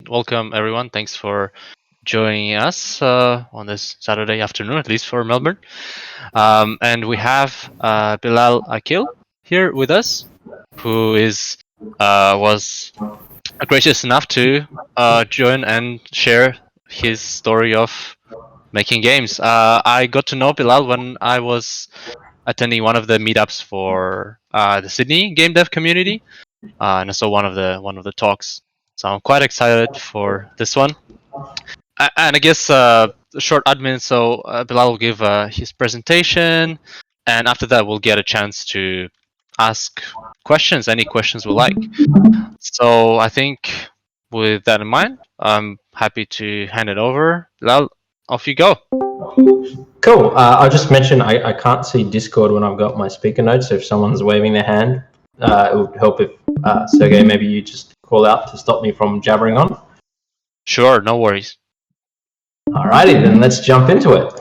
welcome everyone. Thanks for joining us on this Saturday afternoon, at least for Melbourne. And we have Bilal Akil here with us, who was gracious enough to join and share his story of making games. I got to know Bilal when I was attending one of the meetups for the Sydney game dev community, and I saw one of the talks. So I'm quite excited for this one. And I guess short admin. So Bilal will give his presentation, and after that we'll get a chance to ask questions, any questions we like. So I think with that in mind, I'm happy to hand it over. Bilal, off you go. Cool. I'll just mention I can't see Discord when I've got my speaker notes. So if someone's waving their hand, it would help if Sergey, maybe you just call out to stop me from jabbering on. Sure, no worries. Alrighty, then let's jump into it.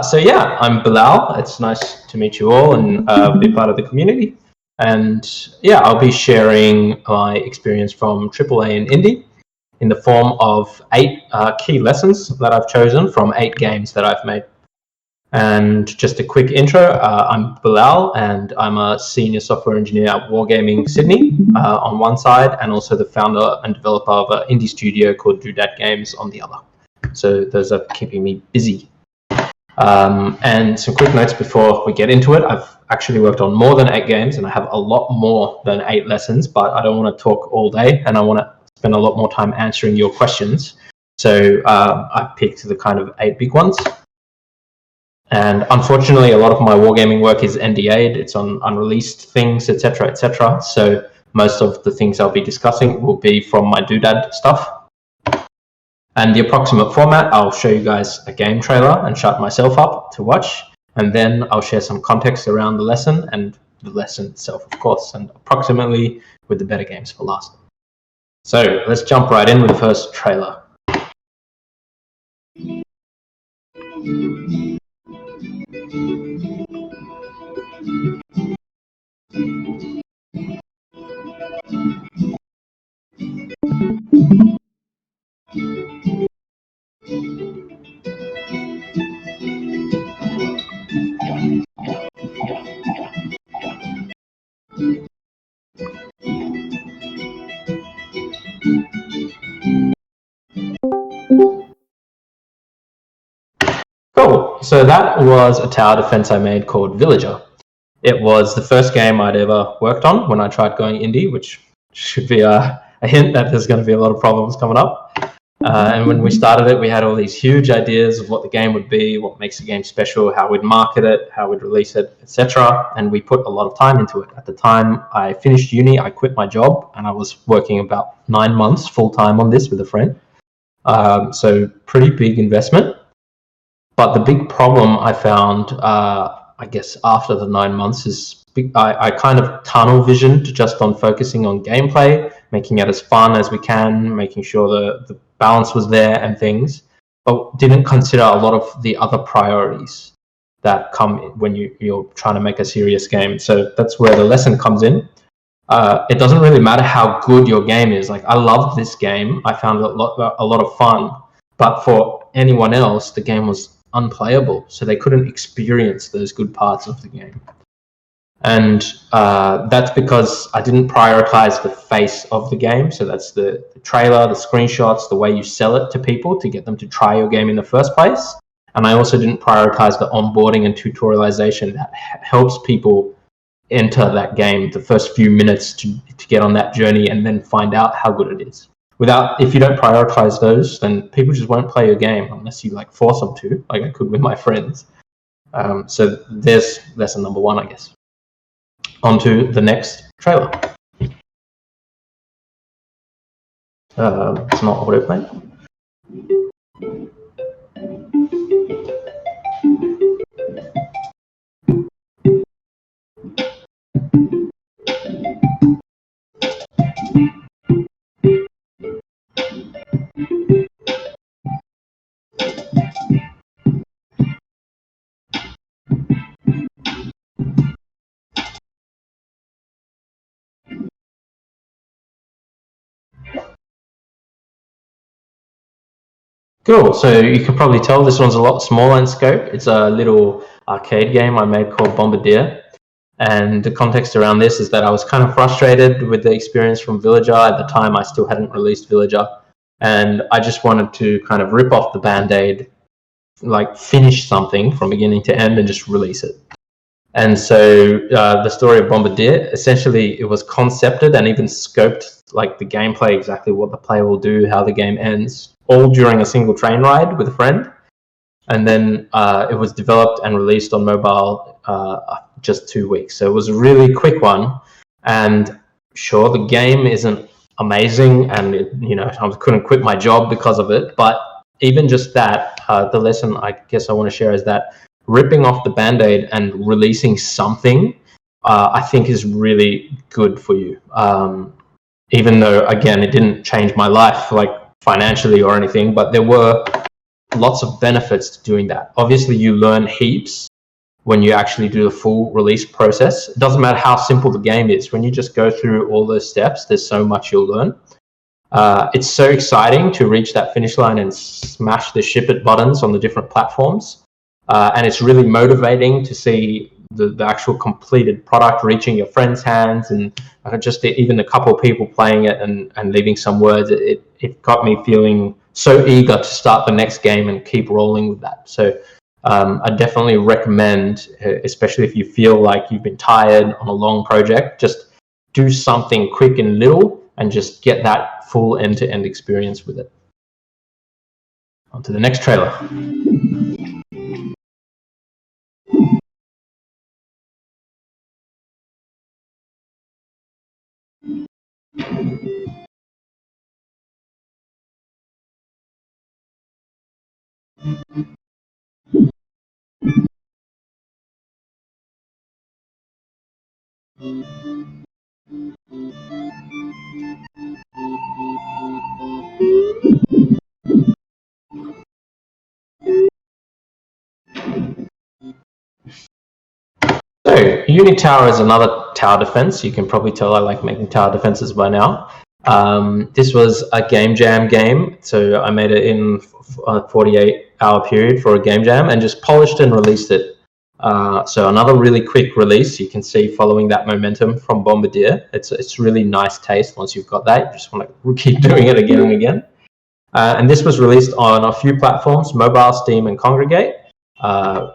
So yeah, I'm Bilal. It's nice to meet you all and be part of the community. And yeah, I'll be sharing my experience from AAA and indie in the form of 8 key lessons that I've chosen from 8 games that I've made. And just a quick intro, I'm Bilal and I'm a senior software engineer at Wargaming Sydney on one side, and also the founder and developer of an indie studio called Doodad Games on the other. So those are keeping me busy. And some quick notes before we get into it. I've actually worked on more than 8 games and I have a lot more than 8 lessons, but I don't want to talk all day and I want to spend a lot more time answering your questions. So I picked the kind of 8 big ones. And unfortunately, a lot of my wargaming work is NDA'd. It's on unreleased things, etc., etc. So most of the things I'll be discussing will be from my Doodad stuff. And the approximate format, I'll show you guys a game trailer and shut myself up to watch. And then I'll share some context around the lesson and the lesson itself, of course, and approximately with the better games for last. So let's jump right in with the first trailer. Cool. So that was a tower defense I made called Villager. It was the first game I'd ever worked on when I tried going indie, which should be a hint that there's going to be a lot of problems coming up. And when we started it, we had all these huge ideas of what the game would be, what makes the game special, how we'd market it, how we'd release it, etc. And we put a lot of time into it. At the time I finished uni, I quit my job, and I was working about 9 months full-time on this with a friend. So pretty big investment. But the big problem I found, I guess, after the 9 months is I kind of tunnel visioned just on focusing on gameplay, making it as fun as we can, making sure the balance was there and things, but didn't consider a lot of the other priorities that come when you're trying to make a serious game. So that's where the lesson comes in. It doesn't really matter how good your game is. Like, I loved this game. I found it a lot of fun, but for anyone else, the game was unplayable, so they couldn't experience those good parts of the game. And that's because I didn't prioritize the face of the game. So that's the trailer, the screenshots, the way you sell it to people to get them to try your game in the first place. And I also didn't prioritize the onboarding and tutorialization that helps people enter that game the first few minutes to get on that journey and then find out how good it is. If you don't prioritize those, then people just won't play your game unless you like force them to, like I could with my friends. So there's lesson number 1, I guess. On to the next trailer. It's not autoplay. Cool. So you can probably tell this one's a lot smaller in scope. It's a little arcade game I made called Bombardier. And the context around this is that I was kind of frustrated with the experience from Villager. At the time, I still hadn't released Villager. And I just wanted to kind of rip off the Band-Aid, like finish something from beginning to end and just release it. And so the story of Bombardier, essentially it was concepted and even scoped like the gameplay, exactly what the player will do, how the game ends, all during a single train ride with a friend. And then it was developed and released on mobile just 2 weeks. So it was a really quick one. And sure, the game isn't amazing, and I couldn't quit my job because of it. But even just that, the lesson I guess I want to share is that ripping off the Band-Aid and releasing something, I think is really good for you. Even though, again, it didn't change my life, like financially or anything, but there were lots of benefits to doing that. Obviously, you learn heaps when you actually do the full release process. It doesn't matter how simple the game is. When you just go through all those steps, there's so much you'll learn. It's so exciting to reach that finish line and smash the ship it buttons on the different platforms. And it's really motivating to see the actual completed product reaching your friends' hands, and just even a couple of people playing it and leaving some words. It got me feeling so eager to start the next game and keep rolling with that. So I definitely recommend, especially if you feel like you've been tired on a long project, just do something quick and little and just get that full end-to-end experience with it. On to the next trailer. So, Unit Tower is another tower defense. You can probably tell I like making tower defenses by now. This was a game jam game, so I made it in a 48-hour period for a game jam and just polished and released it. So another really quick release. You can see following that momentum from Bombardier. It's really nice taste once you've got that. You just want to keep doing it again and again. And this was released on a few platforms: mobile, Steam, and Congregate.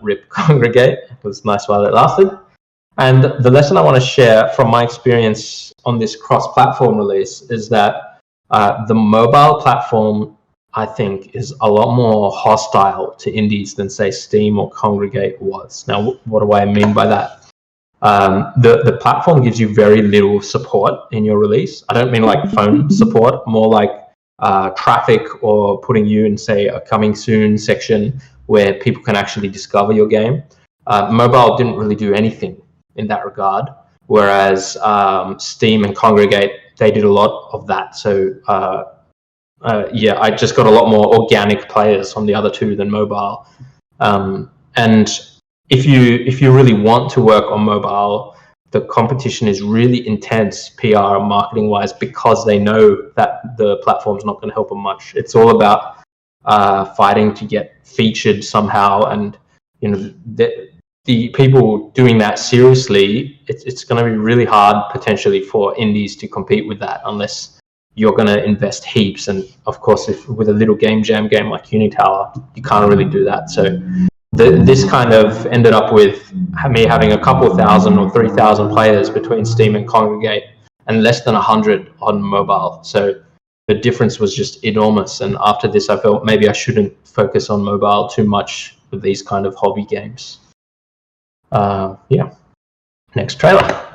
RIP Congregate. It was nice while it lasted. And the lesson I want to share from my experience on this cross-platform release is that the mobile platform, I think, is a lot more hostile to indies than, say, Steam or Congregate was. Now, what do I mean by that? The platform gives you very little support in your release. I don't mean like phone support, more like traffic or putting you in, say, a coming soon section where people can actually discover your game. Mobile didn't really do anything in that regard, whereas Steam and Congregate, they did a lot of that. So I just got a lot more organic players on the other two than mobile. And if you really want to work on mobile, the competition is really intense PR and marketing wise, because they know that the platform's not going to help them much. It's all about fighting to get featured somehow, and the people doing that seriously, it's going to be really hard potentially for indies to compete with that unless you're going to invest heaps. And of course, if with a little game jam game like Unitower, you can't really do that. So this kind of ended up with me having a couple thousand or 3,000 players between Steam and Congregate, and less than 100 on mobile. So the difference was just enormous. And after this, I felt maybe I shouldn't focus on mobile too much with these kind of hobby games. Next trailer.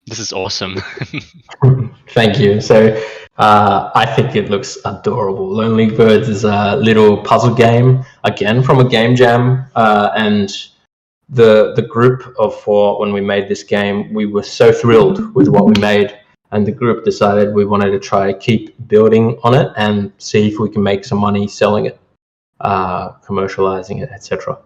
This is awesome. Thank you. So I think it looks adorable. Lonely Birds is a little puzzle game, again from a game jam, and the group of four, when we made this game, we were so thrilled with what we made, and the group decided we wanted to try to keep building on it and see if we can make some money selling it, commercializing it, etc.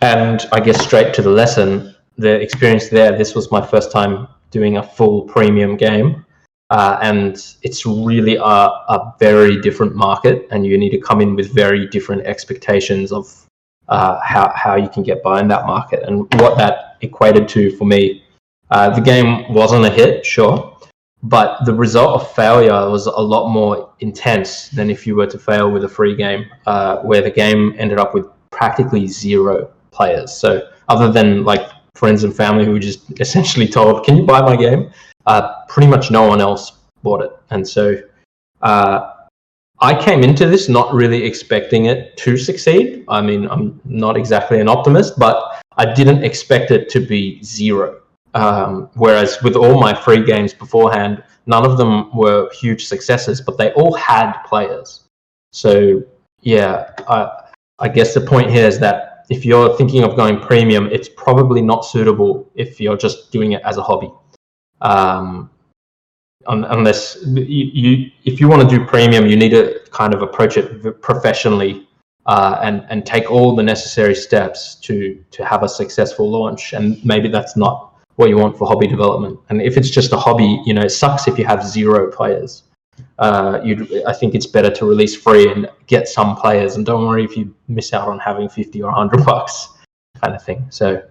And I guess straight to the lesson, the experience there, this was my first time doing a full premium game. And it's really a very different market, and you need to come in with very different expectations of how you can get by in that market. And what that equated to for me, the game wasn't a hit, sure, but the result of failure was a lot more intense than if you were to fail with a free game, where the game ended up with practically zero players. So other than like friends and family who just essentially told, "Can you buy my game?" Pretty much no one else bought it. And so I came into this not really expecting it to succeed. I mean, I'm not exactly an optimist, but I didn't expect it to be zero. Whereas with all my free games beforehand, none of them were huge successes, but they all had players. So yeah, I guess the point here is that if you're thinking of going premium, it's probably not suitable if you're just doing it as a hobby. Unless if you want to do premium, you need to kind of approach it professionally, and take all the necessary steps to have a successful launch. And maybe that's not what you want for hobby development. And if it's just a hobby, it sucks if you have zero players. I think it's better to release free and get some players, and don't worry if you miss out on having 50 or $100 kind of thing. So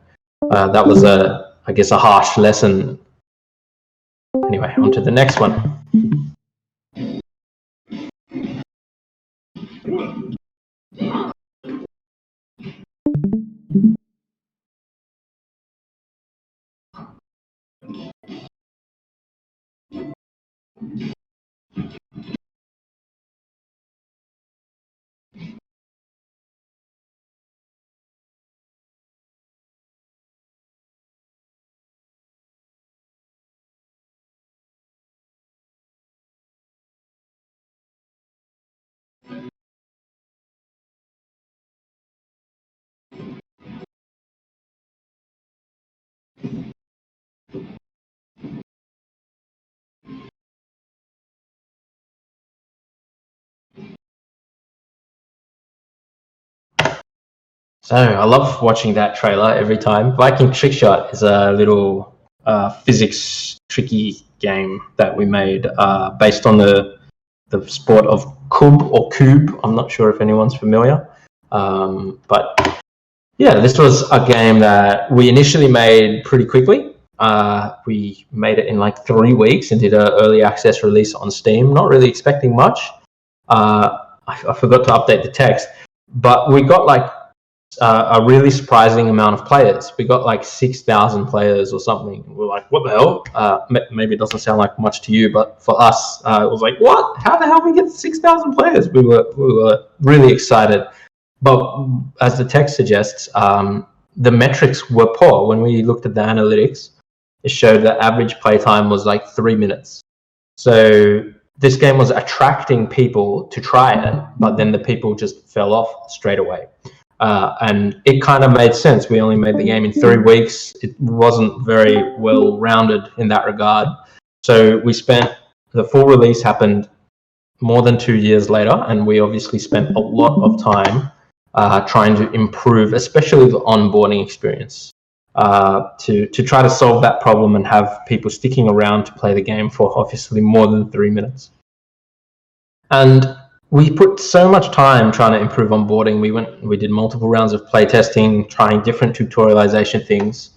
that was I guess a harsh lesson. Anyway, on to the next one. So I love watching that trailer every time. Viking Trickshot is a little physics tricky game that we made based on the sport of cube. I'm not sure if anyone's familiar, but yeah, this was a game that we initially made pretty quickly. We made it in like 3 weeks and did an early access release on Steam. Not really expecting much. I forgot to update the text, but we got like a really surprising amount of players. We got like 6,000 players or something. We're like, what the hell? Maybe it doesn't sound like much to you, but for us, it was like, what? How the hell we get 6,000 players? We were really excited. But as the text suggests, the metrics were poor. When we looked at the analytics, it showed that average playtime was like 3 minutes. So this game was attracting people to try it, but then the people just fell off straight away. And it kind of made sense. We only made the game in 3 weeks. It wasn't very well rounded in that regard. So the full release happened more than 2 years later, and we obviously spent a lot of time trying to improve, especially the onboarding experience, to try to solve that problem and have people sticking around to play the game for obviously more than 3 minutes. And we put so much time trying to improve onboarding. We did multiple rounds of playtesting, trying different tutorialization things.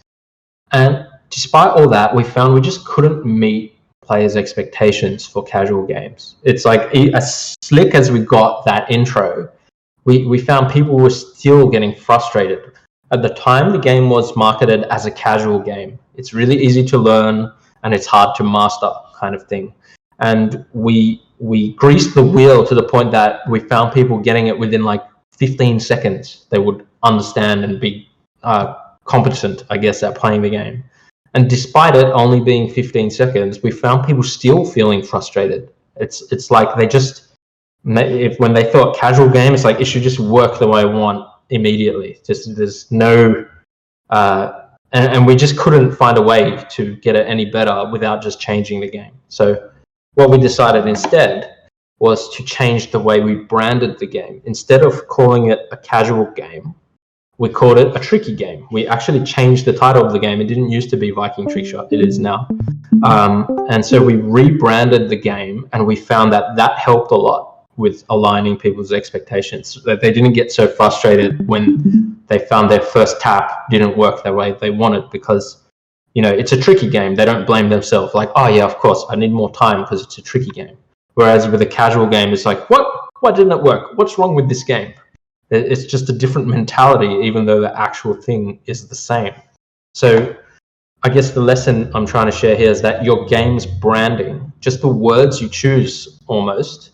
And despite all that, we found we just couldn't meet players' expectations for casual games. It's like, as slick as we got that intro, we found people were still getting frustrated. At the time, the game was marketed as a casual game. It's really easy to learn and it's hard to master kind of thing. And we greased the wheel to the point that we found people getting it within like 15 seconds. They would understand and be competent, I guess, at playing the game. And despite it only being 15 seconds, we found people still feeling frustrated. It's like they just, when they thought casual game, it's like it should just work the way I want immediately. Just there's no, and we just couldn't find a way to get it any better without just changing the game. So what we decided instead was to change the way we branded the game. Instead of calling it a casual game, we called it a tricky game. We actually changed the title of the game. It didn't used to be Viking Trick Shot. It is now. And so we rebranded the game, and we found that helped a lot with aligning people's expectations. That they didn't get so frustrated when they found their first tap didn't work the way they wanted, because it's a tricky game. They don't blame themselves. Like, oh yeah, of course, I need more time because it's a tricky game. Whereas with a casual game, it's like, why didn't it work? What's wrong with this game? It's just a different mentality, even though the actual thing is the same. So I guess the lesson I'm trying to share here is that your game's branding, just the words you choose almost,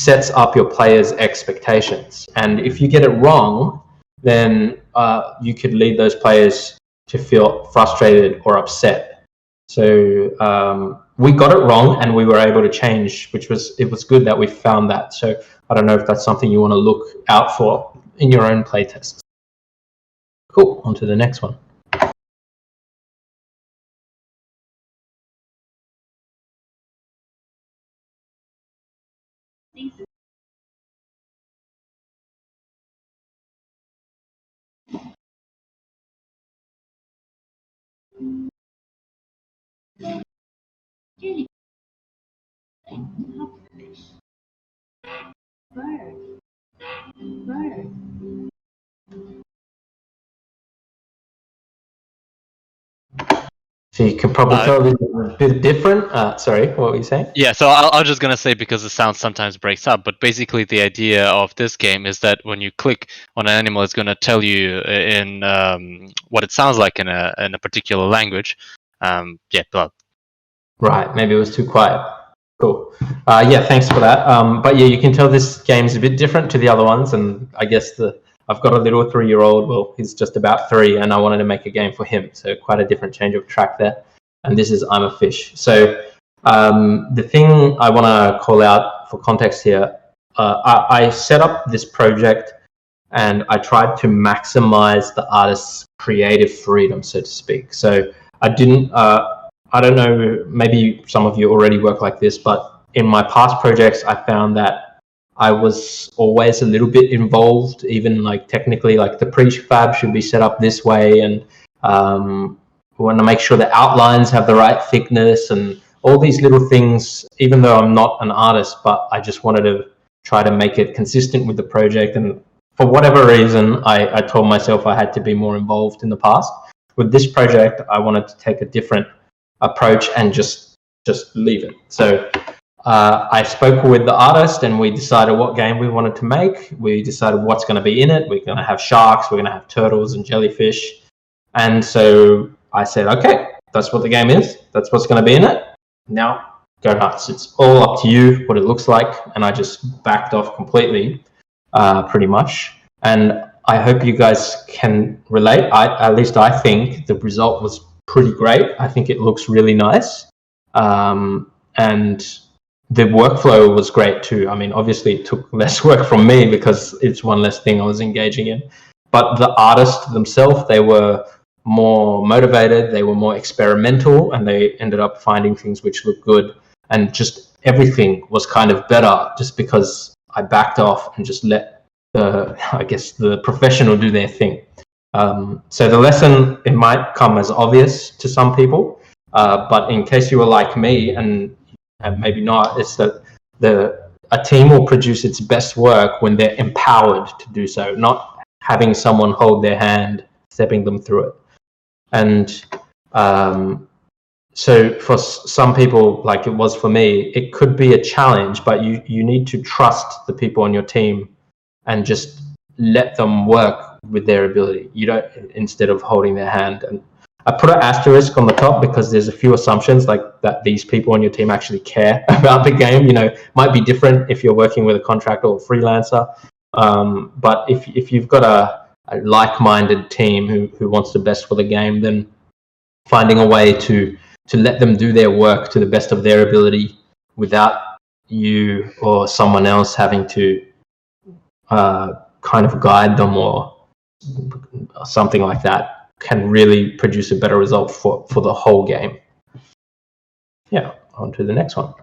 sets up your players' expectations. And if you get it wrong, then you could lead those players to feel frustrated or upset. So we got it wrong, and we were able to change, it was good that we found that. So I don't know if that's something you want to look out for in your own playtests. Cool, on to the next one. So you can probably tell this is a bit different. Sorry, what were you saying? Yeah, so I was just gonna say, because the sound sometimes breaks up, but basically the idea of this game is that when you click on an animal, it's gonna tell you in what it sounds like in a particular language. Yeah, Bilal. Right, maybe it was too quiet. Cool. Yeah, thanks for that. But yeah, you can tell this game's a bit different to the other ones, and I guess I've got a little 3-year-old. Well, he's just about 3, and I wanted to make a game for him, so quite a different change of track there. And this is I'm a Fish. So the thing I want to call out for context here, I set up this project and I tried to maximize the artist's creative freedom, so to speak. So I didn't, I don't know, maybe some of you already work like this, but in my past projects, I found that I was always a little bit involved, even like technically, like the prefab should be set up this way, and we want to make sure the outlines have the right thickness and all these little things, even though I'm not an artist, but I just wanted to try to make it consistent with the project. And for whatever reason, I told myself I had to be more involved in the past. With this project, I wanted to take a different approach and just leave it. So I spoke with the artist, and we decided what game we wanted to make. We decided what's going to be in it. We're going to have sharks, we're going to have turtles and jellyfish. And so I said, okay, that's what the game is. That's what's going to be in it. Now go nuts. It's all up to you what it looks like. And I just backed off completely, pretty much. And I hope you guys can relate. At least I think the result was pretty great. I think it looks really nice. And the workflow was great too. I mean, obviously it took less work from me because it's one less thing I was engaging in. But the artists themselves, they were more motivated, they were more experimental, and they ended up finding things which looked good. And just everything was kind of better just because I backed off and just let the professional do their thing. So the lesson, it might come as obvious to some people, but in case you were like me and maybe not, it's that a team will produce its best work when they're empowered to do so, not having someone hold their hand, stepping them through it. And so for some people, like it was for me, it could be a challenge, but you need to trust the people on your team and just let them work with their ability. You don't, instead of holding their hand. And I put an asterisk on the top because there's a few assumptions, like that these people on your team actually care about the game. Might be different if you're working with a contractor or freelancer. But if you've got a like-minded team who wants the best for the game, then finding a way to let them do their work to the best of their ability without you or someone else having to kind of guide them or something like that can really produce a better result for the whole game. Yeah, on to the next one.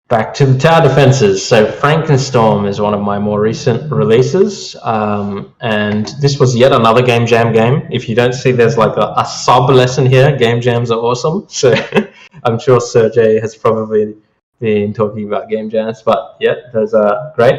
Back to the tower defenses. So Frankenstorm is one of my more recent releases, and this was yet another Game Jam game. If you don't see, there's like a sub lesson here. Game Jams are awesome. So I'm sure Sergey has probably been talking about Game Jams, but yeah, those are great.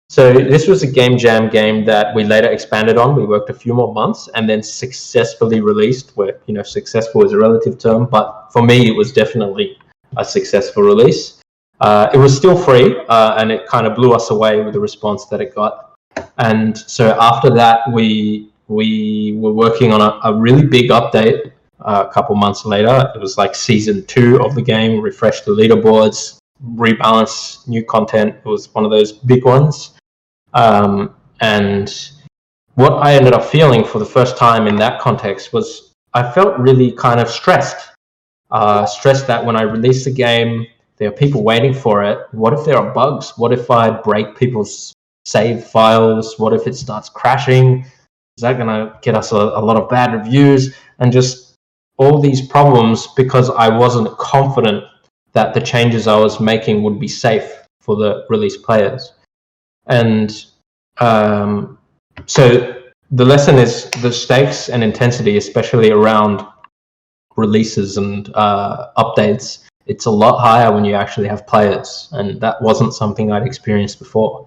So this was a Game Jam game that we later expanded on. We worked a few more months and then successfully released, where, you know, successful is a relative term, but for me, it was definitely a successful release. It was still free, and it kind of blew us away with the response that it got. And so after that, we were working on a really big update a couple months later. It was like season 2 of the game, refreshed the leaderboards, rebalance new content. It was one of those big ones. And what I ended up feeling for the first time in that context was I felt really kind of stressed. Stressed that when I released the game, there are people waiting for it. What if there are bugs? What if I break people's save files? What if it starts crashing? Is that going to get us a lot of bad reviews? And just all these problems because I wasn't confident that the changes I was making would be safe for the release players. And so the lesson is the stakes and intensity, especially around releases and updates, it's a lot higher when you actually have players, and that wasn't something I'd experienced before.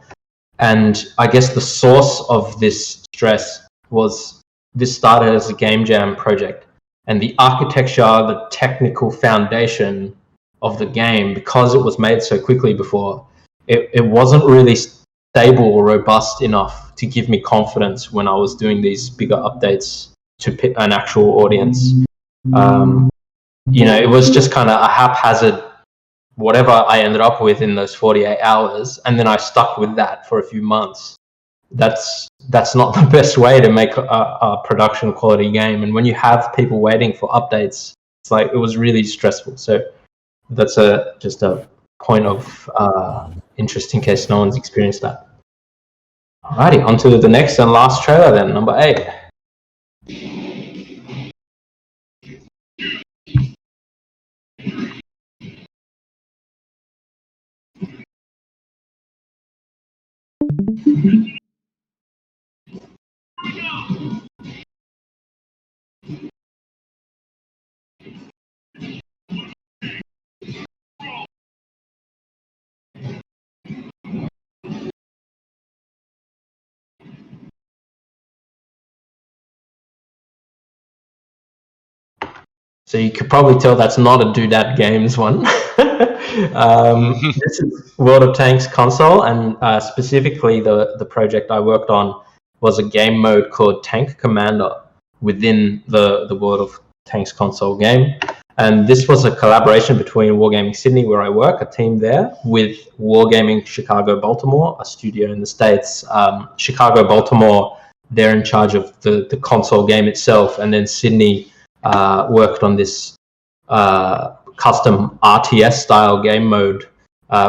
And I guess the source of this stress was this started as a Game Jam project, and the architecture, the technical foundation of the game, because it was made so quickly before, it wasn't really stable or robust enough to give me confidence when I was doing these bigger updates to an actual audience. You know, it was just kind of a haphazard whatever I ended up with in those 48 hours, and then I stuck with that for a few months. That's not the best way to make a production quality game. And when you have people waiting for updates, it's like, it was really stressful. So that's just a point of interest in case no one's experienced that. Alrighty, on to the next and last trailer then, number 8. So you could probably tell that's not a Doodad Games one. This is World of Tanks console, and specifically the project I worked on was a game mode called Tank Commander within the World of Tanks console game. And this was a collaboration between Wargaming Sydney, where I work, a team there, with Wargaming Chicago Baltimore, a studio in the States. Chicago Baltimore, they're in charge of the console game itself, and then Sydney worked on this custom RTS style game mode.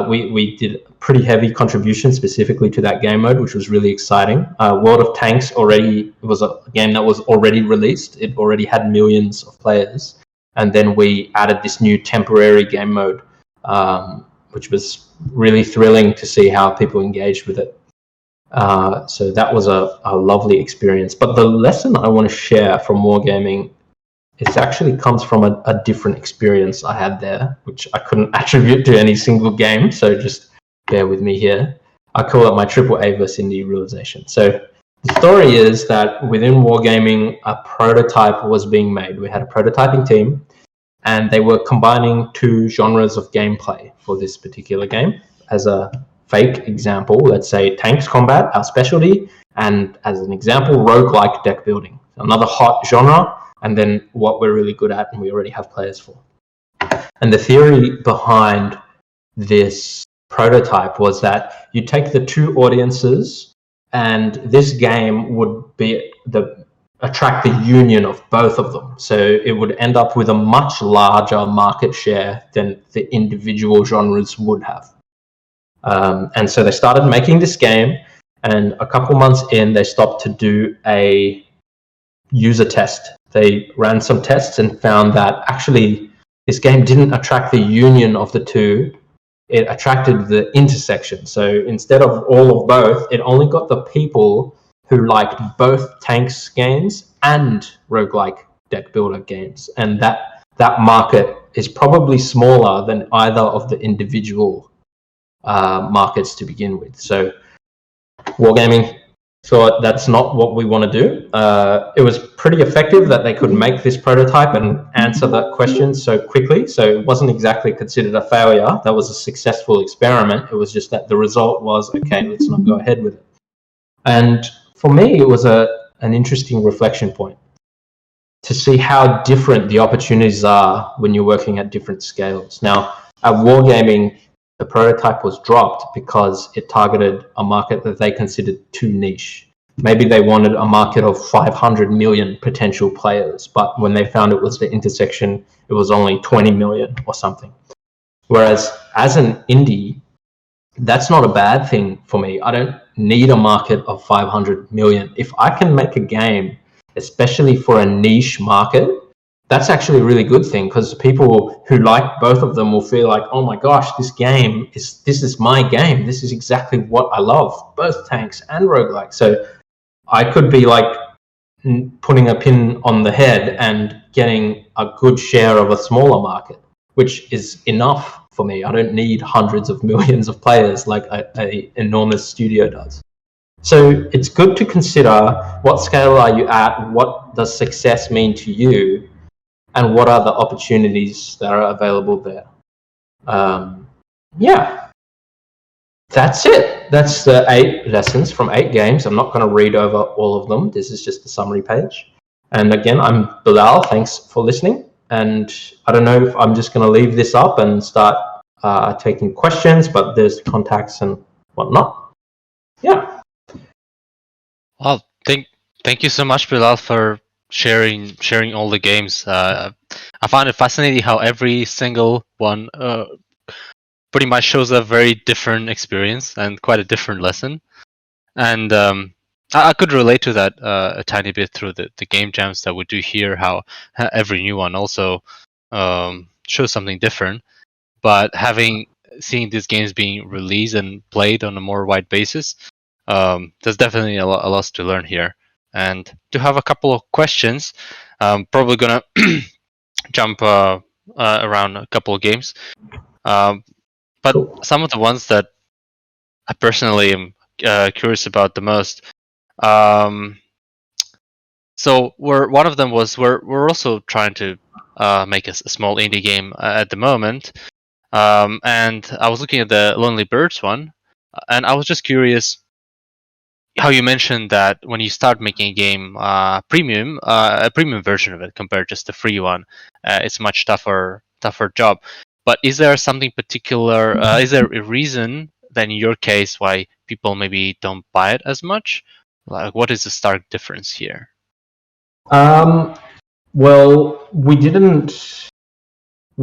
We did a pretty heavy contribution specifically to that game mode, which was really exciting. World of Tanks was a game that was already released. It already had millions of players. And then we added this new temporary game mode, which was really thrilling to see how people engaged with it. So that was a lovely experience. But the lesson I want to share from Wargaming, it actually comes from a different experience I had there, which I couldn't attribute to any single game. So just bear with me here. I call it my AAA versus indie realization. So the story is that within Wargaming, a prototype was being made. We had a prototyping team, and they were combining two genres of gameplay for this particular game. As a fake example, let's say tanks combat, our specialty, and as an example, roguelike deck building, another hot genre, and then what we're really good at and we already have players for. And the theory behind this prototype was that you take the two audiences, and this game would be attract the union of both of them. So it would end up with a much larger market share than the individual genres would have. And so they started making this game, and a couple months in, they stopped to do a user test. They ran some tests and found that actually this game didn't attract the union of the two. It attracted the intersection. So instead of all of both, it only got the people who liked both tanks games and roguelike deck builder games. And that market is probably smaller than either of the individual markets to begin with. So Wargaming thought that's not what we want to do. It was pretty effective that they could make this prototype and answer that question so quickly. So it wasn't exactly considered a failure. That was a successful experiment. It was just that the result was, okay, let's not go ahead with it. And for me, it was an interesting reflection point to see how different the opportunities are when you're working at different scales. Now, at Wargaming, the prototype was dropped because it targeted a market that they considered too niche. Maybe they wanted a market of 500 million potential players, but when they found it was the intersection, it was only 20 million or something. Whereas as an indie, that's not a bad thing for me. I don't need a market of 500 million. If I can make a game, especially for a niche market, that's actually a really good thing, because people who like both of them will feel like, oh my gosh, this is my game. This is exactly what I love, both tanks and roguelike. So I could be like putting a pin on the head and getting a good share of a smaller market, which is enough for me. I don't need hundreds of millions of players like an enormous studio does. So it's good to consider, what scale are you at? What does success mean to you? And what are the opportunities that are available there? Yeah, that's it. That's the 8 lessons from 8 games. I'm not going to read over all of them. This is just the summary page. And again, I'm Bilal. Thanks for listening. And I don't know if I'm just going to leave this up and start taking questions, but there's contacts and whatnot. Yeah. Well, thank you so much, Bilal, for sharing all the games. I found it fascinating how every single one pretty much shows a very different experience and quite a different lesson. And I could relate to that a tiny bit through the game jams that we do here. How every new one also shows something different. But seeing these games being released and played on a more wide basis, there's definitely a lot to learn here. And to have a couple of questions, probably gonna jump around a couple of games. But some of the ones that I personally am curious about the most. So one of them was we're also trying to make a small indie game at the moment. And I was looking at the Lonely Birds one, and I was just curious how you mentioned that when you start making a game a premium version of it compared to just the free one, it's a much tougher job. But is there something particular? Is there a reason then in your case why people maybe don't buy it as much? Like, what is the stark difference here? Well, we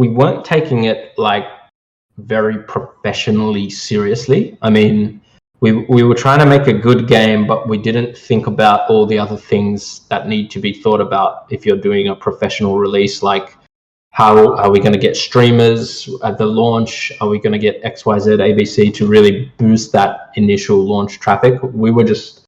weren't taking it like very professionally seriously. I mean, we were trying to make a good game, but we didn't think about all the other things that need to be thought about if you're doing a professional release, like how are we going to get streamers at the launch? Are we going to get XYZ ABC to really boost that initial launch traffic? We were just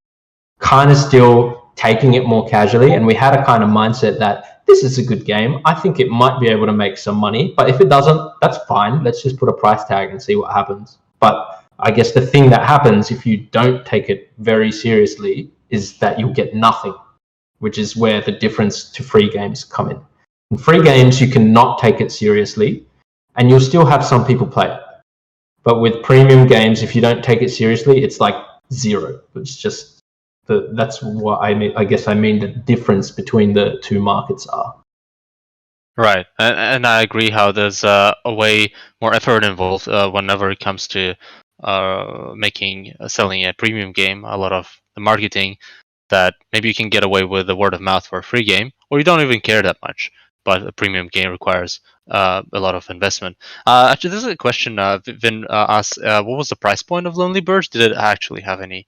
kind of still taking it more casually, and we had a kind of mindset that this is a good game. I think it might be able to make some money, but if it doesn't, that's fine. Let's just put a price tag and see what happens. But I guess the thing that happens if you don't take it very seriously is that you'll get nothing, which is where the difference to free games come in. In free games, you cannot take it seriously, and you'll still have some people play it. But with premium games, if you don't take it seriously, it's like zero. It's just that's what I mean. I guess I mean the difference between the two markets are. Right, and I agree how there's a way more effort involved whenever it comes to selling a premium game. A lot of the marketing that maybe you can get away with the word of mouth for a free game, or you don't even care that much. But a premium game requires a lot of investment. Actually, this is a question Vin asked. What was the price point of Lonely Birds? Did it actually have any?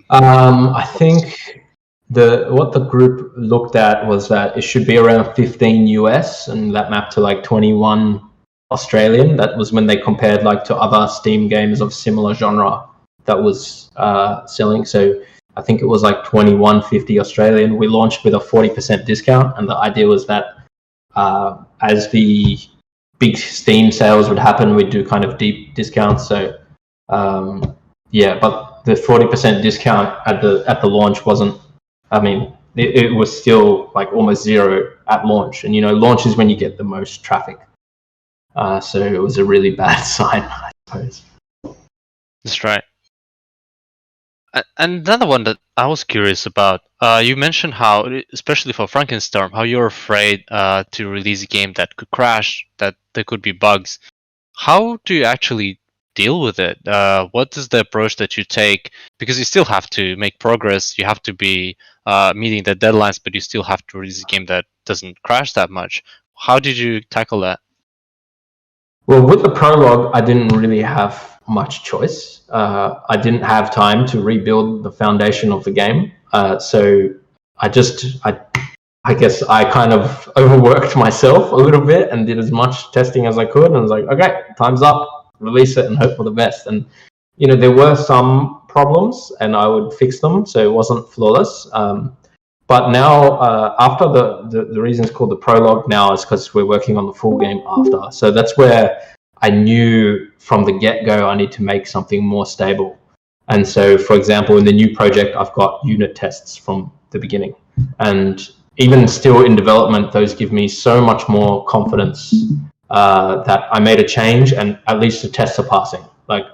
I think what the group looked at was that it should be around 15 US, and that mapped to like 21 Australian. That was when they compared like to other Steam games of similar genre that was selling. So I think it was like 21.50 Australian. We launched with a 40% discount, and the idea was that as the big Steam sales would happen, we'd do kind of deep discounts. So yeah, but the 40% discount at the launch wasn't. I mean, it was still like almost zero at launch, and launch is when you get the most traffic. So it was a really bad sign, I suppose. That's right. And another one that I was curious about, you mentioned how, especially for Frankenstorm, how you're afraid to release a game that could crash, that there could be bugs. How do you actually deal with it? What is the approach that you take? Because you still have to make progress, you have to be meeting the deadlines, but you still have to release a game that doesn't crash that much. How did you tackle that? Well, with the prologue, I didn't really have much choice. I didn't have time to rebuild the foundation of the game. So I guess I kind of overworked myself a little bit and did as much testing as I could. And I was like, okay, time's up, release it and hope for the best. And, there were some problems and I would fix them. So it wasn't flawless. But now, after the reason it's called the prologue now is because we're working on the full game after. So that's where I knew from the get-go I need to make something more stable. And so, for example, in the new project, I've got unit tests from the beginning. And even still in development, those give me so much more confidence that I made a change and at least the tests are passing. Like,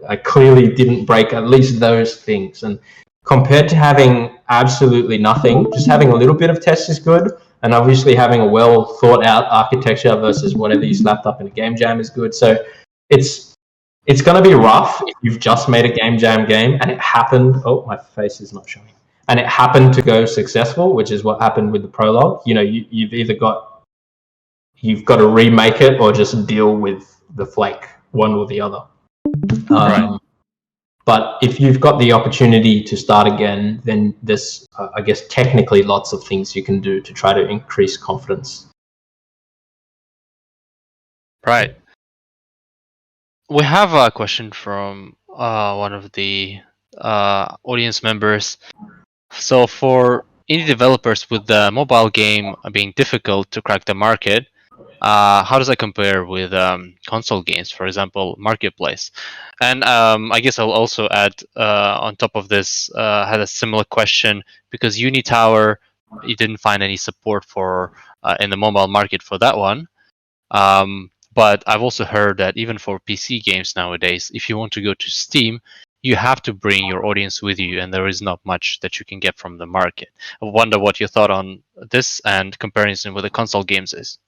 I clearly didn't break at least those things. And compared to having absolutely nothing, just having a little bit of test is good. And obviously having a well thought out architecture versus whatever you slapped up in a game jam is good. So it's going to be rough if you've just made a game jam game and it happened. Oh, my face is not showing. And it happened to go successful, which is what happened with the prologue. You've either got to remake it or just deal with the flake, one or the other. Right. But if you've got the opportunity to start again, then there's, I guess, technically lots of things you can do to try to increase confidence. Right. We have a question from one of the audience members. So for indie developers with the mobile game being difficult to crack the market, how does that compare with console games, for example, Marketplace? And I guess I'll also add on top of this, had a similar question because Unitower, you didn't find any support for in the mobile market for that one. But I've also heard that even for PC games nowadays, if you want to go to Steam, you have to bring your audience with you, and there is not much that you can get from the market. I wonder what your thought on this and comparison with the console games is.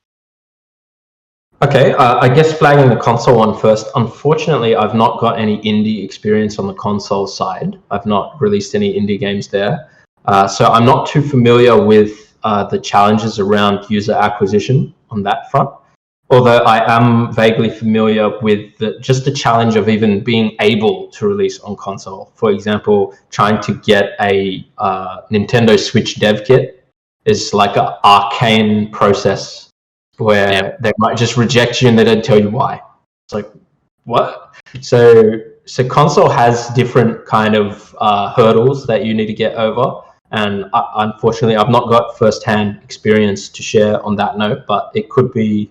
Okay, I guess flagging the console one first. Unfortunately, I've not got any indie experience on the console side. I've not released any indie games there. So I'm not too familiar with the challenges around user acquisition on that front. Although I am vaguely familiar with just the challenge of even being able to release on console. For example, trying to get a Nintendo Switch dev kit is like an arcane process where they might just reject you and they don't tell you why. It's like, what? So console has different kind of hurdles that you need to get over. And unfortunately, I've not got first-hand experience to share on that note, but it could be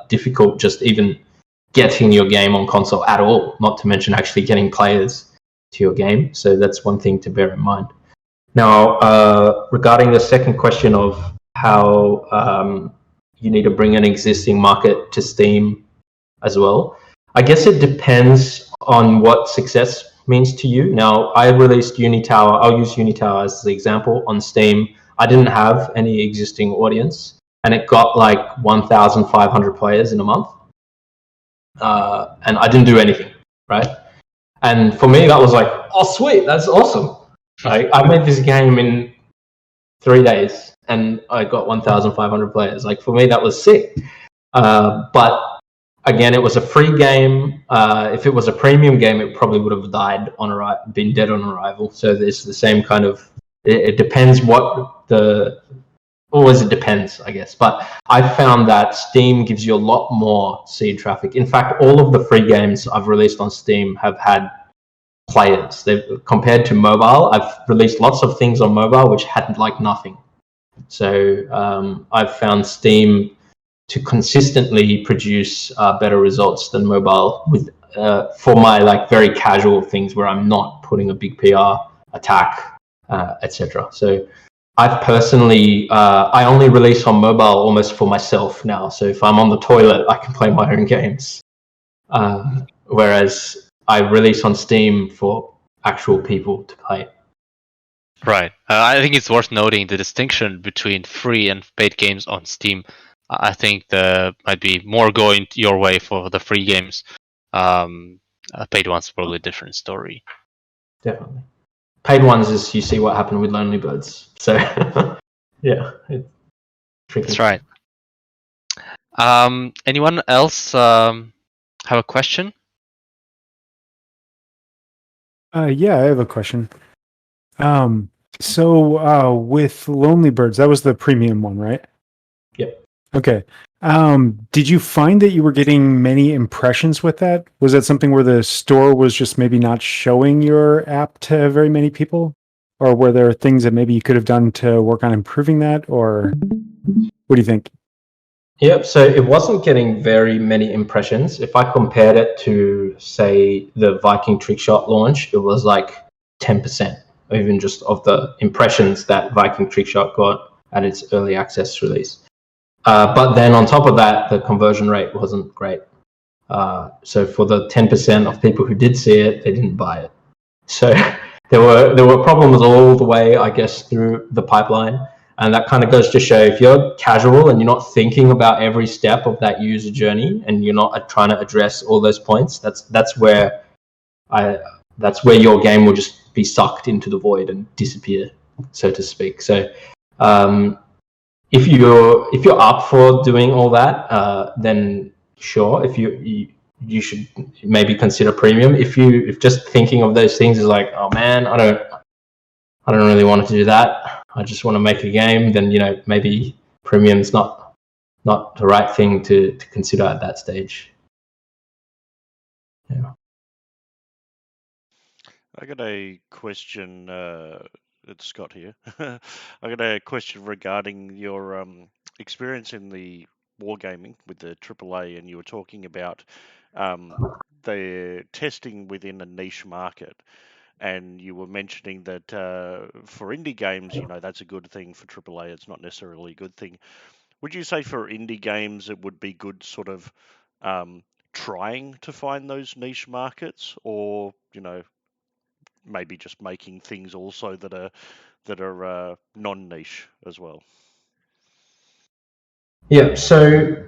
difficult just even getting your game on console at all, not to mention actually getting players to your game. So that's one thing to bear in mind. Now, regarding the second question of how you need to bring an existing market to Steam as well, I guess it depends on what success means to you. Now, I released Unitower. I'll use Unitower as the example on Steam. I didn't have any existing audience, and it got like 1,500 players in a month. And I didn't do anything, right? And for me, that was like, oh, sweet, that's awesome. I made this game in 3 days, and I got 1,500 players. Like, for me, that was sick. But again, it was a free game. If it was a premium game, it probably would have been dead on arrival. So there's the same kind of. It depends what the. Always it depends, I guess. But I found that Steam gives you a lot more seed traffic. In fact, all of the free games I've released on Steam have had players. Compared to mobile, I've released lots of things on mobile which had like nothing. So I've found Steam to consistently produce better results than mobile with for my like very casual things where I'm not putting a big PR attack, etc. So I've personally, I only release on mobile almost for myself now. So if I'm on the toilet, I can play my own games. Whereas I release on Steam for actual people to play. Right. I think it's worth noting the distinction between free and paid games on Steam. I think there might be more going your way for the free games. Paid ones probably a different story. Definitely. Paid ones is you see what happened with Lonely Birds. So, yeah. It's tricky. That's right. Anyone else have a question? Yeah, I have a question. So with Lonely Birds, that was the premium one, right? Yep. Okay. Did you find that you were getting many impressions with that? Was that something where the store was just maybe not showing your app to very many people? Or were there things that maybe you could have done to work on improving that? Or what do you think? Yep, so it wasn't getting very many impressions. If I compared it to, say, the Viking Trickshot launch, it was like 10%, even just of the impressions that Viking Trickshot got at its early access release. But then on top of that, the conversion rate wasn't great. So for the 10% of people who did see it, they didn't buy it. So there were problems all the way, I guess, through the pipeline. And that kind of goes to show if you're casual and you're not thinking about every step of that user journey and you're not trying to address all those points, that's where your game will just be sucked into the void and disappear, so to speak. So if you're up for doing all that, then sure. If you should maybe consider premium. If just thinking of those things is like, oh man, I don't really want to do that. I just want to make a game. Then maybe premium is not the right thing to consider at that stage. Yeah. I got a question. It's Scott here. I got a question regarding your experience in the Wargaming with the AAA, and you were talking about the testing within a niche market. And you were mentioning that for indie games, that's a good thing. For AAA, it's not necessarily a good thing. Would you say for indie games, it would be good sort of trying to find those niche markets, or maybe just making things also that are non-niche as well? Yeah. So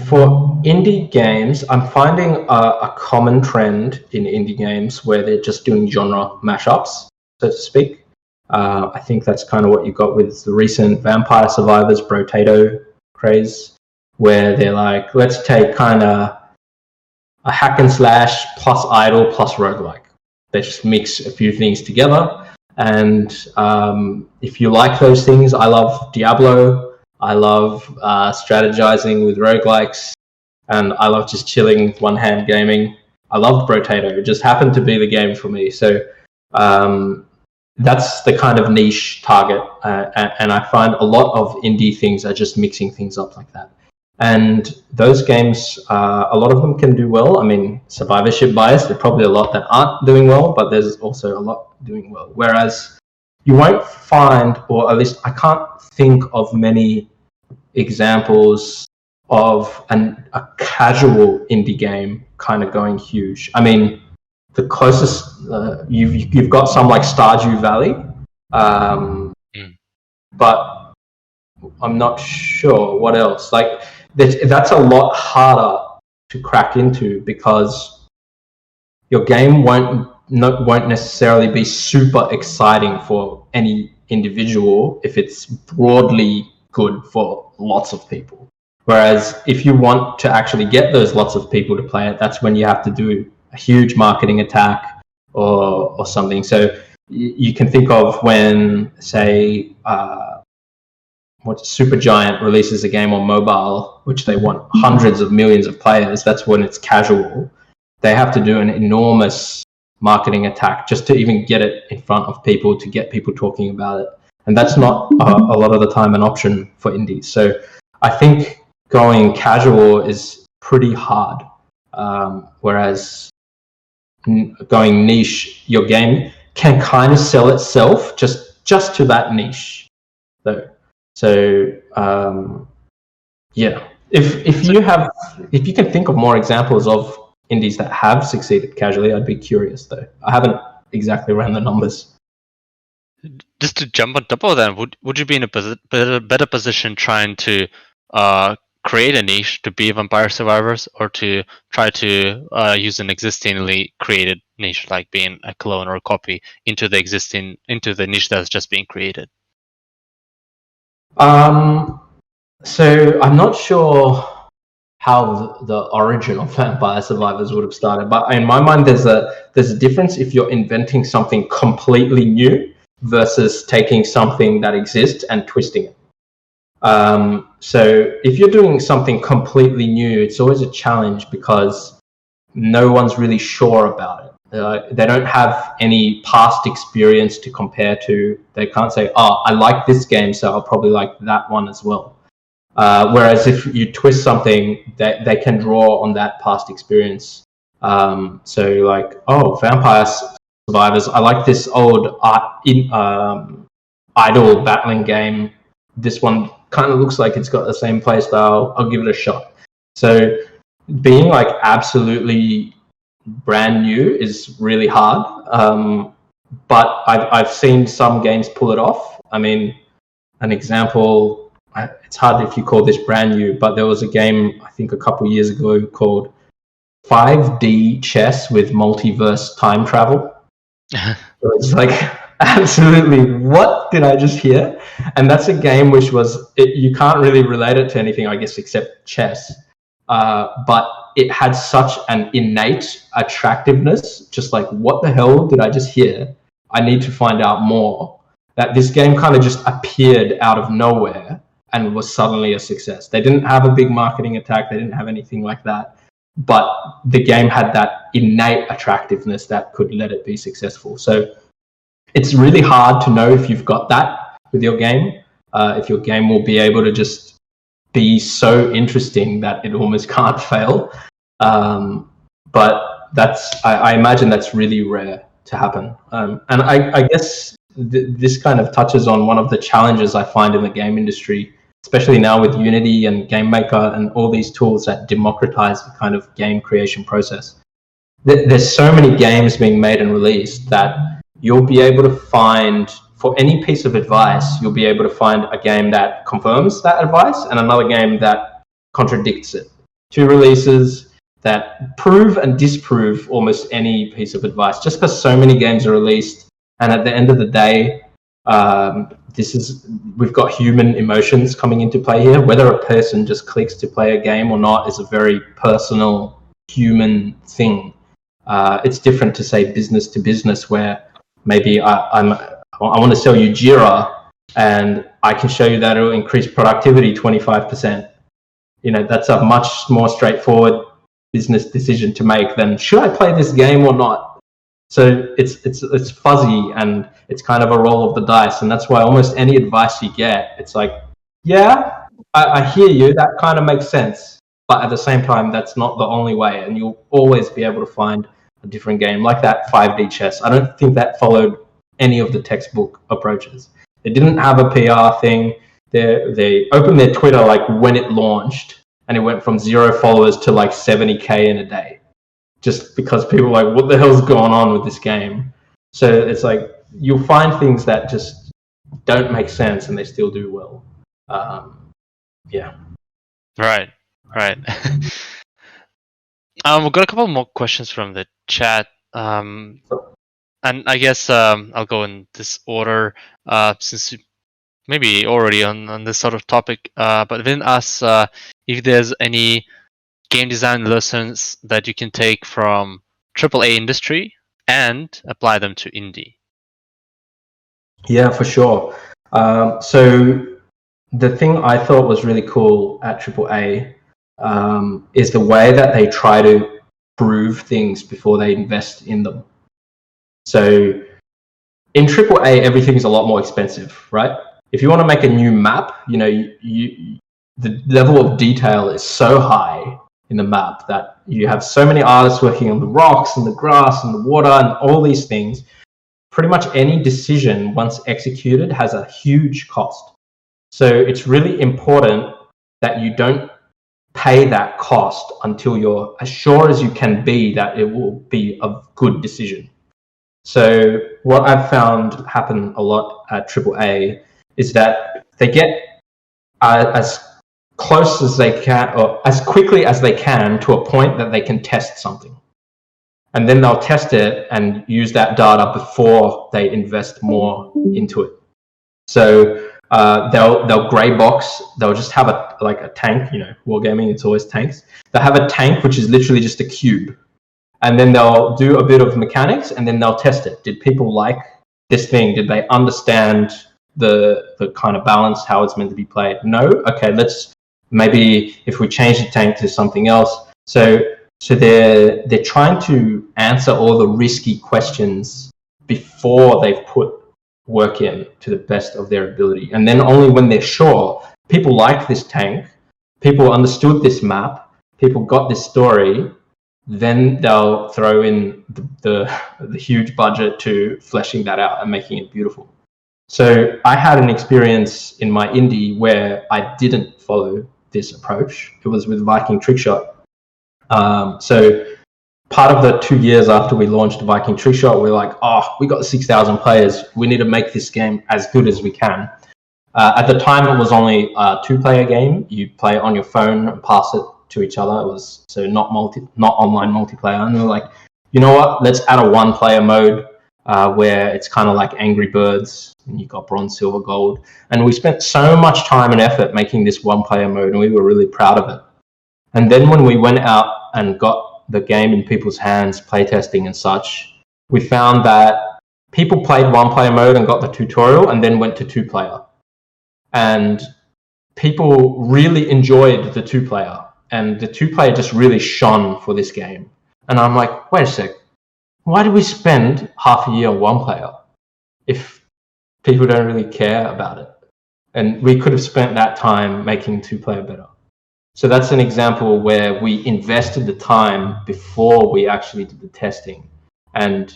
for indie games, I'm finding a common trend in indie games where they're just doing genre mashups, so to speak. I think that's kind of what you got with the recent Vampire Survivors Brotato craze, where they're like, let's take kind of a hack and slash plus idle plus roguelike. They just mix a few things together. And if you like those things, I love Diablo. I love strategizing with roguelikes, and I love just chilling, one-hand gaming. I loved Brotato. It just happened to be the game for me. So that's the kind of niche target. And I find a lot of indie things are just mixing things up like that. And those games, a lot of them can do well. I mean, survivorship bias, there's probably a lot that aren't doing well, but there's also a lot doing well. Whereas you won't find, or at least I can't think of many examples of a casual indie game kind of going huge. I mean, the closest you've got some like Stardew Valley, but I'm not sure what else. Like that's a lot harder to crack into because your game won't necessarily be super exciting for any individual if it's broadly good for lots of people. Whereas if you want to actually get those lots of people to play it, that's when you have to do a huge marketing attack or something. So you can think of when, say, Supergiant releases a game on mobile, which they want hundreds of millions of players. That's when it's casual. They have to do an enormous marketing attack just to even get it in front of people, to get people talking about it. And that's not a lot of the time an option for indies. So I think going casual is pretty hard. Whereas going niche, your game can kind of sell itself just to that niche, though. So yeah, if you can think of more examples of indies that have succeeded casually, I'd be curious, though. I haven't exactly ran the numbers. Just to jump on top of that, would you be in a better position trying to create a niche to be Vampire Survivors, or to try to use an existingly created niche, like being a clone or a copy into the niche that's just being created? So I'm not sure how the origin of Vampire Survivors would have started, but in my mind, there's a difference if you're inventing something completely new versus taking something that exists and twisting it. So if you're doing something completely new, it's always a challenge because no one's really sure about it. They don't have any past experience to compare to. They can't say, "Oh, I like this game, so I'll probably like that one as well." Whereas if you twist something, they can draw on that past experience. So like, oh, Vampire Survivors, I like this old idle battling game. This one kind of looks like it's got the same play style. I'll give it a shot. So being like absolutely brand new is really hard. But I've seen some games pull it off. I mean, an example, it's hard if you call this brand new, but there was a game I think a couple years ago called 5D chess with multiverse time travel. So it's like, absolutely, what did I just hear? And that's a game which you can't really relate it to anything, I guess, except chess. But it had such an innate attractiveness, just like, what the hell did I just hear? I need to find out more. That this game kind of just appeared out of nowhere and was suddenly a success. They didn't have a big marketing attack. They didn't have anything like that. But the game had that innate attractiveness that could let it be successful. So it's really hard to know if you've got that with your game, if your game will be able to just be so interesting that it almost can't fail. But I imagine that's really rare to happen. And I guess this kind of touches on one of the challenges I find in the game industry, especially now with Unity and GameMaker and all these tools that democratize the kind of game creation process. There's so many games being made and released that you'll be able to find, for any piece of advice, you'll be able to find a game that confirms that advice and another game that contradicts it. 2 releases that prove and disprove almost any piece of advice, just because so many games are released. And at the end of the day, we've got human emotions coming into play here. Whether a person just clicks to play a game or not is a very personal human thing. It's different to say business to business, where maybe I want to sell you Jira, and I can show you that it'll increase productivity 25%. That's a much more straightforward business decision to make than should I play this game or not. So it's fuzzy, and it's kind of a roll of the dice, and that's why almost any advice you get, it's like, yeah, I hear you, that kind of makes sense, but at the same time, that's not the only way, and you'll always be able to find a different game like that 5D chess. I don't think that followed any of the textbook approaches. They didn't have a PR thing. They opened their Twitter like when it launched, and it went from 0 followers to like 70K in a day, just because people were like, what the hell's going on with this game? So it's like, you'll find things that just don't make sense and they still do well. Yeah. Right. We've got a couple more questions from the chat. And I guess I'll go in this order, since maybe already on this sort of topic. But within us, if there's any game design lessons that you can take from AAA industry and apply them to indie. Yeah, for sure. So the thing I thought was really cool at AAA is the way that they try to prove things before they invest in them. So in AAA, everything's a lot more expensive, right? If you want to make a new map, the level of detail is so high in the map that you have so many artists working on the rocks and the grass and the water and all these things. Pretty much any decision, once executed, has a huge cost. So it's really important that you don't pay that cost until you're as sure as you can be that it will be a good decision. So what I've found happen a lot at AAA is that they get as close as they can, or as quickly as they can, to a point that they can test something. And then they'll test it and use that data before they invest more into it. So they'll gray box. They'll just have a tank. Wargaming, it's always tanks. They'll have a tank which is literally just a cube, and then they'll do a bit of mechanics, and then they'll test it. Did people like this thing? Did they understand the kind of balance, how it's meant to be played? No. Okay, let's maybe if we change the tank to something else. So they're trying to answer all the risky questions before they've put work in to the best of their ability. And then only when they're sure, people like this tank, people understood this map, people got this story, then they'll throw in the huge budget to fleshing that out and making it beautiful. So I had an experience in my indie where I didn't follow this approach. It was with Viking Trickshot. So part of the 2 years after we launched Viking Trickshot, we're like, we got 6,000 players. We need to make this game as good as we can. At the time, it was only a 2-player game. You play it on your phone and pass it to each other. It was not online multiplayer. And we were like, you know what? Let's add a 1-player mode where it's kind of like Angry Birds, and you got bronze, silver, gold. And we spent so much time and effort making this 1-player mode, and we were really proud of it. And then when we went out and got the game in people's hands, playtesting and such, we found that people played 1-player mode and got the tutorial and then went to 2-player. And people really enjoyed the 2-player, and the 2-player just really shone for this game. And I'm like, wait a sec, why did we spend half a year on 1-player if people don't really care about it? And we could have spent that time making 2-player better. So that's an example where we invested the time before we actually did the testing, and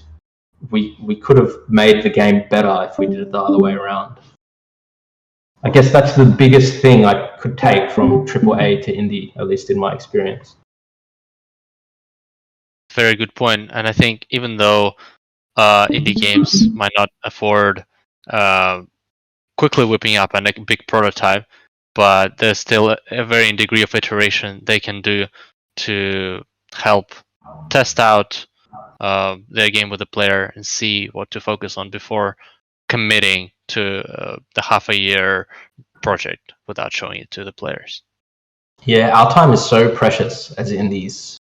we could have made the game better if we did it the other way around. I guess that's the biggest thing I could take from AAA to indie, at least in my experience. Very good point. And I think even though indie games might not afford quickly whipping up a big prototype, but there's still a varying degree of iteration they can do to help test out their game with the player and see what to focus on before committing to the half a year project without showing it to the players. Yeah, our time is so precious as indies,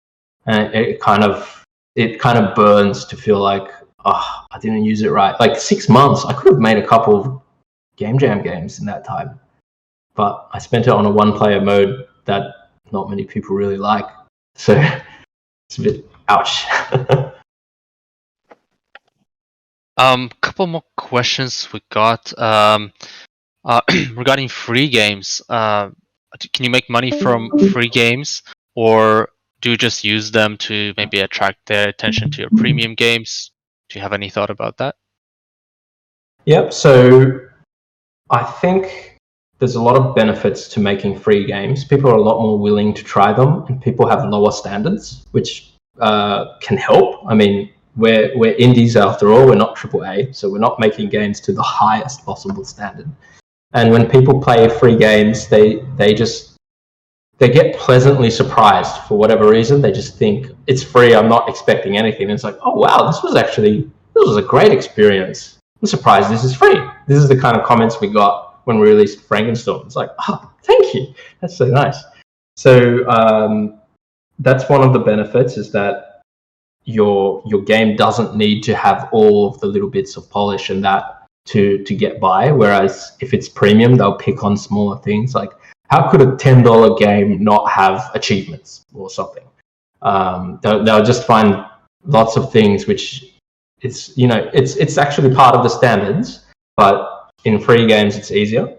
and it kind of burns to feel like, I didn't use it right. Like 6 months, I could have made a couple of game jam games in that time. But I spent it on a one-player mode that not many people really like. So it's a bit ouch. Couple more questions we got regarding free games. Can you make money from free games, or do you just use them to maybe attract their attention to your premium games? Do you have any thought about that? Yep. So I think there's a lot of benefits to making free games. People are a lot more willing to try them, and people have lower standards, which can help. I mean, we're indies after all. We're not AAA, so we're not making games to the highest possible standard. And when people play free games, they get pleasantly surprised for whatever reason. They just think it's free. I'm not expecting anything. And it's like, oh wow, this was a great experience. I'm surprised this is free. This is the kind of comments we got when we released Frankenstein. It's like, oh, thank you. That's so nice. So that's one of the benefits, is that your game doesn't need to have all of the little bits of polish and that to get by. Whereas if it's premium, they'll pick on smaller things, like how could a $10 game not have achievements or something? They'll just find lots of things which it's actually part of the standards, but in free games it's easier.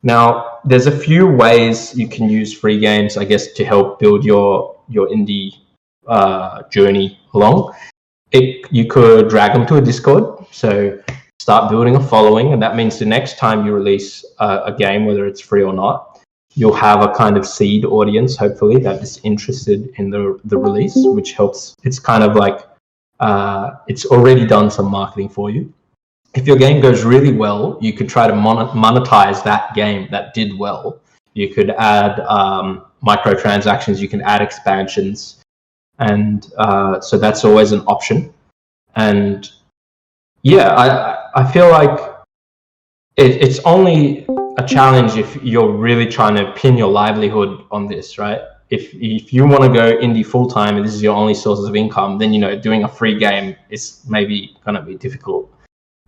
Now, there's a few ways you can use free games, I guess, to help build your indie journey along. You could drag them to a Discord, so start building a following, and that means the next time you release a game, whether it's free or not, you'll have a kind of seed audience, hopefully, that is interested in the release, which helps. It's kind of like it's already done some marketing for you. If your game goes really well, you could try to monetize that game that did well. You could add microtransactions, you can add expansions, and so that's always an option. And yeah, I feel like it's only a challenge if you're really trying to pin your livelihood on this, right? If you want to go indie full time and this is your only sources of income, then doing a free game is maybe going to be difficult.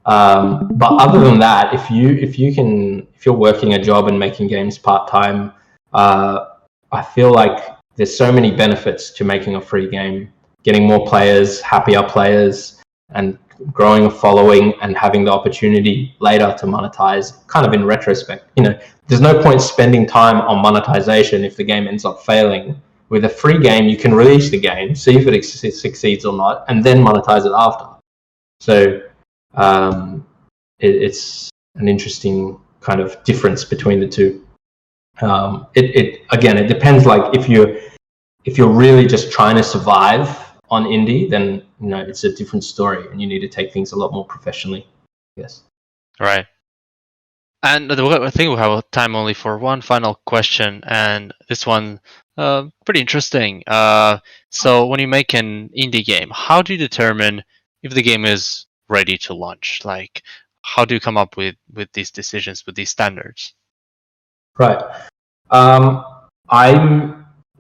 But other than that, if you're working a job and making games part time, I feel like there's so many benefits to making a free game, getting more players, happier players, and growing a following, and having the opportunity later to monetize. Kind of in retrospect, there's no point spending time on monetization if the game ends up failing. With a free game, you can release the game, see if it succeeds or not, and then monetize it after. So it's an interesting kind of difference between the two. It depends. Like if you're really just trying to survive on indie, then it's a different story, and you need to take things a lot more professionally, I guess. Right. And I think we have time only for one final question, and this one pretty interesting. So when you make an indie game, how do you determine if the game is ready to launch? Like, how do you come up with these decisions, with these standards? Right.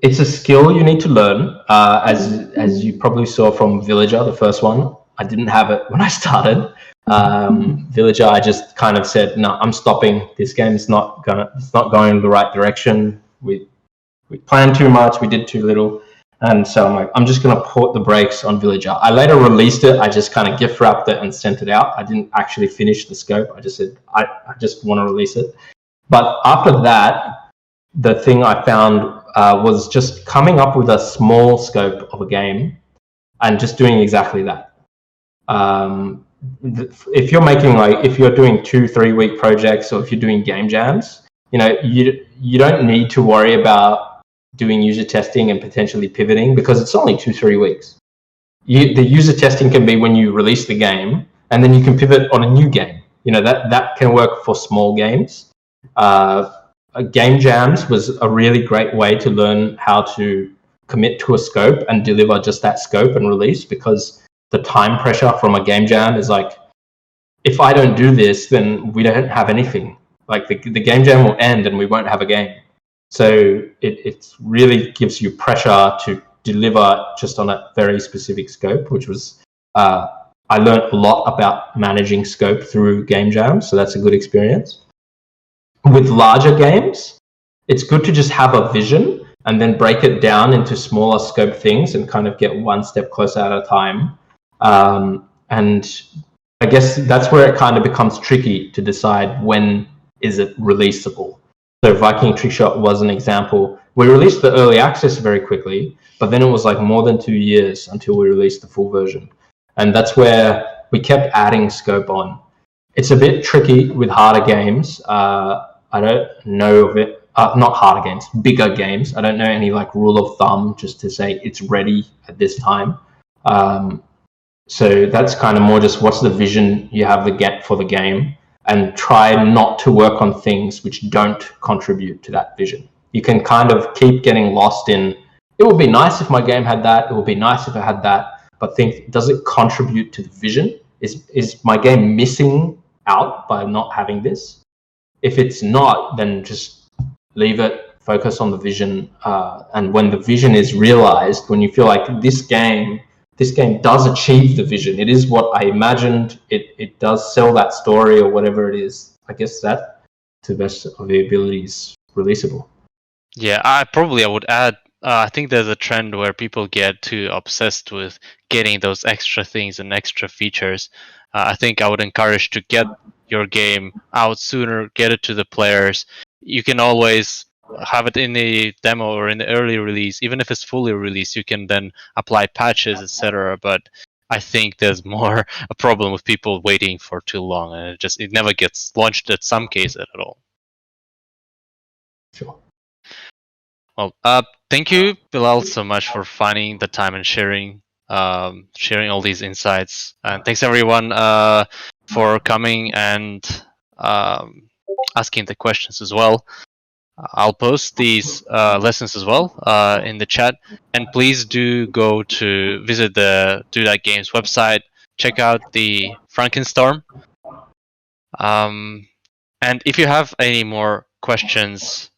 It's a skill you need to learn. As you probably saw from Villager, the first one, I didn't have it when I started. Villager, I just kind of said, no, I'm stopping. This game's not going in the right direction. We planned too much. We did too little. And so I'm like, I'm just going to put the brakes on Villager. I later released it. I just kind of gift wrapped it and sent it out. I didn't actually finish the scope. I just said, I just want to release it. But after that, the thing I found was just coming up with a small scope of a game and just doing exactly that. If you're making if you're doing 2-3 week projects, or if you're doing game jams, you don't need to worry about doing user testing and potentially pivoting, because it's only 2-3 weeks. The user testing can be when you release the game, and then you can pivot on a new game. That can work for small games. Game jams was a really great way to learn how to commit to a scope and deliver just that scope and release, because the time pressure from a game jam is like, if I don't do this, then we don't have anything. Like the game jam will end and we won't have a game. So it really gives you pressure to deliver just on a very specific scope, which was, I learned a lot about managing scope through game jams. So that's a good experience. with larger games, it's good to just have a vision and then break it down into smaller scope things and kind of get one step closer at a time. And I guess that's where it kind of becomes tricky to decide when is it releasable. So Viking Trickshot was an example. We released the early access very quickly, but then it was like more than 2 years until we released the full version. And that's where we kept adding scope on. It's a bit tricky with harder games. I don't know of it. Not harder games, bigger games. I don't know any like rule of thumb just to say it's ready at this time. So that's kind of more just what's the vision you have for the game, and try not to work on things which don't contribute to that vision. You can kind of keep getting lost in, it would be nice if my game had that, it would be nice if it had that, but think, does it contribute to the vision? Is my game missing out by not having this? If it's not, then just leave it, focus on the vision, and when the vision is realized, when you feel like this game does achieve the vision, it is what I imagined, it does sell that story or whatever it is, I guess that, to the best of the abilities, releasable. Yeah, I would add, I think there's a trend where people get too obsessed with getting those extra things and extra features. I think I would encourage to get your game out sooner, get it to the players. You can always have it in the demo or in the early release. Even if it's fully released, you can then apply patches, etc. But I think there's more a problem with people waiting for too long, and it never gets launched in some cases at all. Sure. Well, thank you, Bilal, so much for finding the time and sharing all these insights. And thanks everyone for coming and asking the questions as well. I'll post these lessons as well in the chat, and please do go to visit the Doodad Games website. Check out the Frankenstorm. And if you have any more questions,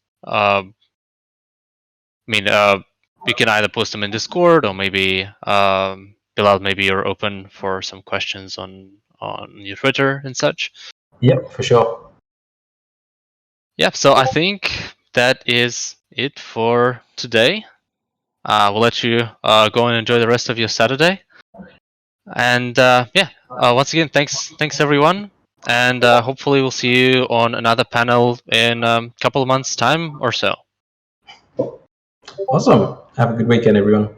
you can either post them in Discord or maybe Bilal, maybe you're open for some questions on your Twitter and such. Yep, for sure. Yeah, so I think that is it for today. We'll let you go and enjoy the rest of your Saturday. And once again, thanks everyone. And hopefully we'll see you on another panel in a couple of months' time or so. Awesome. Have a good weekend, everyone.